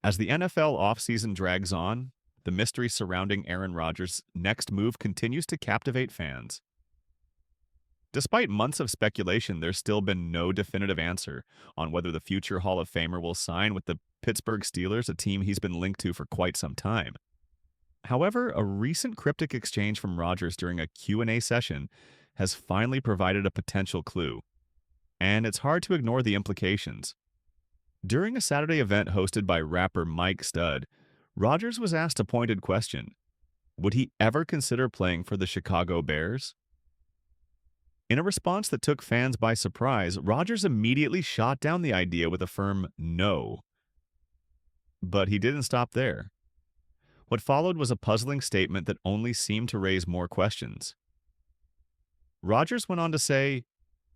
As the NFL offseason drags on, the mystery surrounding Aaron Rodgers' next move continues to captivate fans. Despite months of speculation, there's still been no definitive answer on whether the future Hall of Famer will sign with the Pittsburgh Steelers, a team he's been linked to for quite some time. However, a recent cryptic exchange from Rodgers during a Q&A session has finally provided a potential clue, and it's hard to ignore the implications. During a Saturday event hosted by rapper Mike Stud, Rodgers was asked a pointed question: would he ever consider playing for the Chicago Bears? In a response that took fans by surprise, Rodgers immediately shot down the idea with a firm no. But he didn't stop there. What followed was a puzzling statement that only seemed to raise more questions. Rodgers went on to say,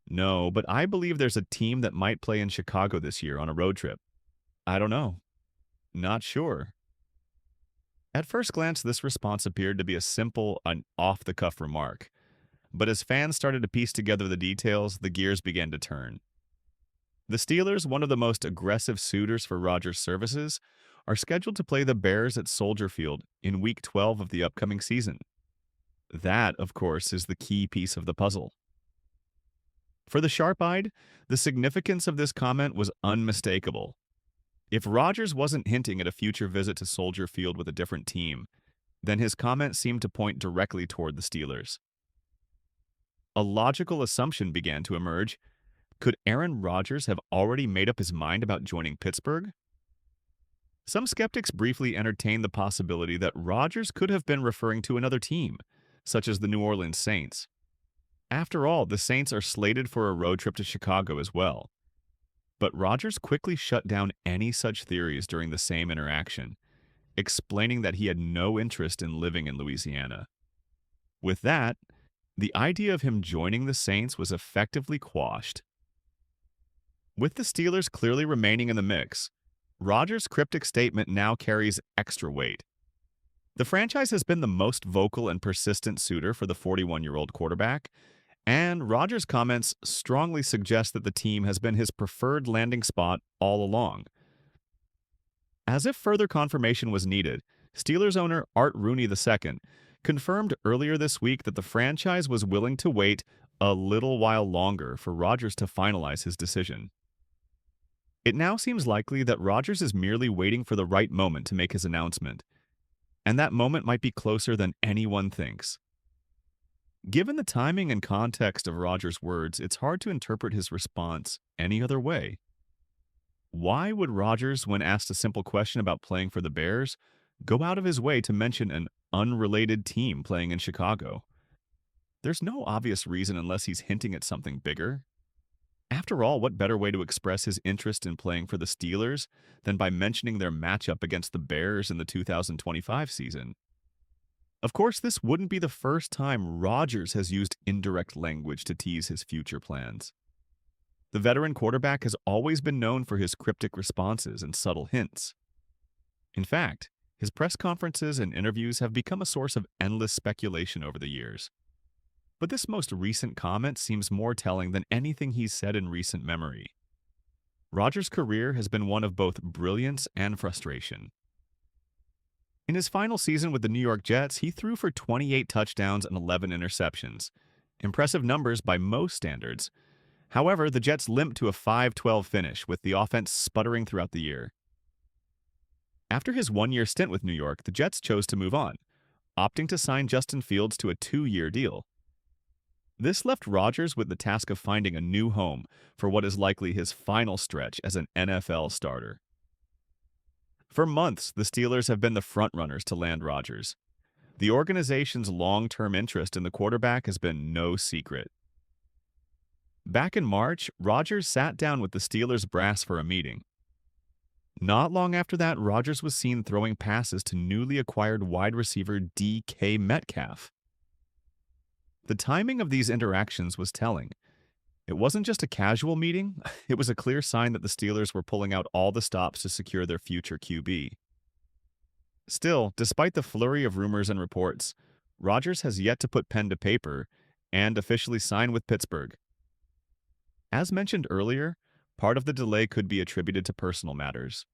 "No, but I believe there's a team that might play in Chicago this year on a road trip. I don't know. Not sure." At first glance, this response appeared to be a simple, an off-the-cuff remark. But as fans started to piece together the details, the gears began to turn. The Steelers, one of the most aggressive suitors for Rodgers' services, are scheduled to play the Bears at Soldier Field in Week 12 of the upcoming season. That, of course, is the key piece of the puzzle. For the sharp-eyed, the significance of this comment was unmistakable. If Rodgers wasn't hinting at a future visit to Soldier Field with a different team, then his comment seemed to point directly toward the Steelers. A logical assumption began to emerge. Could Aaron Rodgers have already made up his mind about joining Pittsburgh? Some skeptics briefly entertained the possibility that Rodgers could have been referring to another team, such as the New Orleans Saints. After all, the Saints are slated for a road trip to Chicago as well. But Rodgers quickly shut down any such theories during the same interaction, explaining that he had no interest in living in Louisiana. With that, the idea of him joining the Saints was effectively quashed. With the Steelers clearly remaining in the mix, Rodgers' cryptic statement now carries extra weight. The franchise has been the most vocal and persistent suitor for the 41-year-old quarterback, and Rodgers' comments strongly suggest that the team has been his preferred landing spot all along. As if further confirmation was needed, Steelers owner Art Rooney II confirmed earlier this week that the franchise was willing to wait a little while longer for Rodgers to finalize his decision. It now seems likely that Rodgers is merely waiting for the right moment to make his announcement, and that moment might be closer than anyone thinks. Given the timing and context of Rodgers' words, it's hard to interpret his response any other way. Why would Rodgers, when asked a simple question about playing for the Bears, go out of his way to mention an unrelated team playing in Chicago? There's no obvious reason unless he's hinting at something bigger. After all, what better way to express his interest in playing for the Steelers than by mentioning their matchup against the Bears in the 2025 season? Of course, this wouldn't be the first time Rodgers has used indirect language to tease his future plans. The veteran quarterback has always been known for his cryptic responses and subtle hints. In fact, his press conferences and interviews have become a source of endless speculation over the years. But this most recent comment seems more telling than anything he's said in recent memory. Rodgers' career has been one of both brilliance and frustration. In his final season with the New York Jets, he threw for 28 touchdowns and 11 interceptions. Impressive numbers by most standards. However, the Jets limped to a 5-12 finish, with the offense sputtering throughout the year. After his one-year stint with New York, the Jets chose to move on, opting to sign Justin Fields to a 2-year deal. This left Rodgers with the task of finding a new home for what is likely his final stretch as an NFL starter. For months, the Steelers have been the frontrunners to land Rodgers. The organization's long-term interest in the quarterback has been no secret. Back in March, Rodgers sat down with the Steelers brass for a meeting. Not long after that, Rodgers was seen throwing passes to newly acquired wide receiver DK Metcalf. The timing of these interactions was telling. It wasn't just a casual meeting, it was a clear sign that the Steelers were pulling out all the stops to secure their future QB. Still, despite the flurry of rumors and reports, Rodgers has yet to put pen to paper and officially sign with Pittsburgh. As mentioned earlier, part of the delay could be attributed to personal matters.